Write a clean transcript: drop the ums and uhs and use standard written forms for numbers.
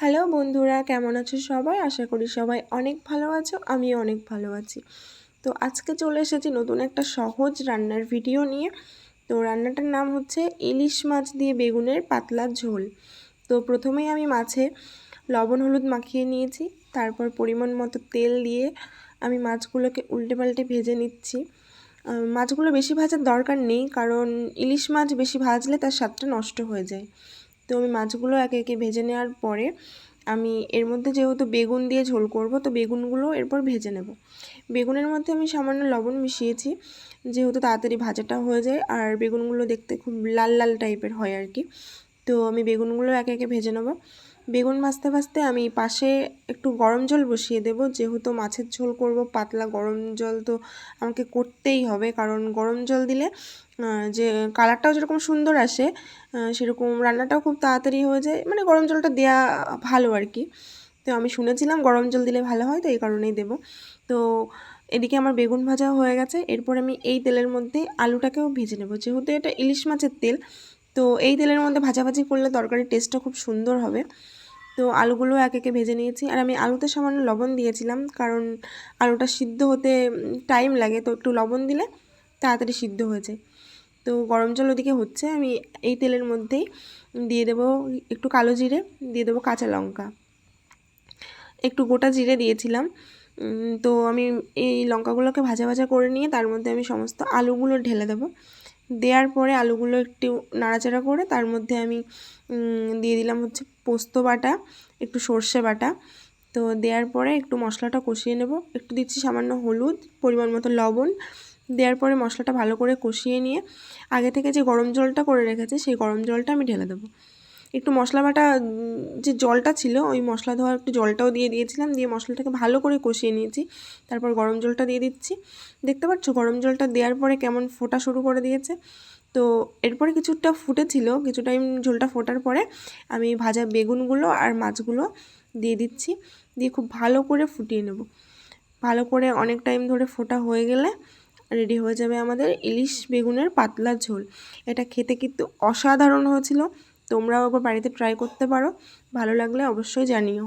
Hello বন্ধুরা, কেমন আছো সবাই? আশা করি সবাই অনেক ভালো আছো, আমিও অনেক ভালো আছি। তো আজকে চলে এসেছি নতুন একটা সহজ রান্নার ভিডিও নিয়ে। তো রান্নাটার নাম হচ্ছে ইলিশ মাছ দিয়ে বেগুনের পাতলা ঝোল। তো প্রথমেই আমি মাছে লবণ হলুদ মাখিয়ে নিয়েছি, তারপর পরিমাণ মতো তেল দিয়ে আমি মাছগুলোকে উল্টে পাল্টে ভেজে নিচ্ছি। মাছগুলো বেশি ভাজার দরকার নেই, কারণ ইলিশ মাছ বেশি ভাজলে তার স্বাদটা নষ্ট হয়ে যায়। তো আমি মাছগুলো একে একে ভেজে নেওয়ার পরে আমি এর মধ্যে যেহেতু বেগুন দিয়ে ঝোল করব, তো বেগুনগুলো এরপর ভেজে নেব। বেগুনের মধ্যে আমি সামান্য লবণ মিশিয়েছি, যেহেতু তাড়াতাড়ি ভাজাটা হয়ে যায় আর বেগুনগুলো দেখতে খুব লাল লাল টাইপের হয় আর কি। তো আমি বেগুনগুলো একে একে ভেজে নেব। বেগুন ভাজতে ভাজতে আমি পাশে একটু গরম জল বসিয়ে দেব, যেহেতু মাছের ঝোল করব পাতলা, গরম জল তো আমাকে করতেই হবে, কারণ গরম জল দিলে যে কালারটাও যেরকম সুন্দর আসে সেরকম রান্নাটাও খুব তাড়াতাড়ি হয়ে যায়, মানে গরম জলটা দেওয়া ভালো আর কি। তো আমি শুনেছিলাম গরম জল দিলে ভালো হয়, তো এই কারণেই দেব। তো এদিকে আমার বেগুন ভাজা হয়ে গেছে, এরপর আমি এই তেলের মধ্যে আলুটাকেও ভেজে নেব। যেহেতু এটা ইলিশ মাছের তেল, তো এই তেলের মধ্যে ভাজাভাজি করলে তরকারির টেস্টটা খুব সুন্দর হবে। তো আলুগুলো এক একে ভেজে নিয়েছি, আর আমি আলুতে সামান্য লবণ দিয়েছিলাম, কারণ আলুটা সিদ্ধ হতে টাইম লাগে, তো একটু লবণ দিলে তাড়াতাড়ি সিদ্ধ হয়ে যায়। তো গরম জল ওদিকে হচ্ছে, আমি এই তেলের মধ্যেই দিয়ে দেবো একটু কালো জিরে, দিয়ে দেবো কাঁচা লঙ্কা, একটু গোটা জিরে দিয়েছিলাম। তো আমি এই লঙ্কাগুলোকে ভাজা ভাজা করে নিয়ে তার মধ্যে আমি সমস্ত আলুগুলো ঢেলে দেবো। দেওয়ার পরে আলুগুলো একটু নাড়াচাড়া করে তার মধ্যে আমি দিয়ে দিলাম হচ্ছে পোস্ত বাটা, একটু সর্ষে বাটা। তো দেওয়ার পরে একটু মশলাটা কষিয়ে নেব, একটু দিচ্ছি সামান্য হলুদ, পরিমাণ মতো লবণ। দেওয়ার পরে মশলাটা ভালো করে কষিয়ে নিয়ে আগে থেকে যে গরম জলটা করে রেখেছে সেই গরম জলটা আমি ঢেলে দেবো। একটু মশলা বাটা যে জলটা ছিল ওই মশলা ধোয়া একটু জলটাও দিয়ে দিয়েছিলাম, দিয়ে মশলাটাকে ভালো করে কষিয়ে নিয়েছি। তারপর গরম জলটা দিয়ে দিচ্ছি। দেখতে পাচ্ছ গরম জলটা দেওয়ার পরে কেমন ফোটা শুরু করে দিয়েছে। তো এরপরে কিছুটা ফুটেছিল, কিছু টাইম ঝোলটা ফোটার পরে আমি ভাজা বেগুনগুলো আর মাছগুলো দিয়ে দিচ্ছি, দিয়ে খুব ভালো করে ফুটিয়ে নেব। ভালো করে অনেক টাইম ধরে ফোটা হয়ে গেলে রেডি হয়ে যাবে আমাদের ইলিশ বেগুনের পাতলা ঝোল। এটা খেতে কিন্তু অসাধারণ হয়েছিল, তোমরাও একবার বাড়িতে ট্রাই করতে পারো, ভালো লাগলে অবশ্যই জানিও।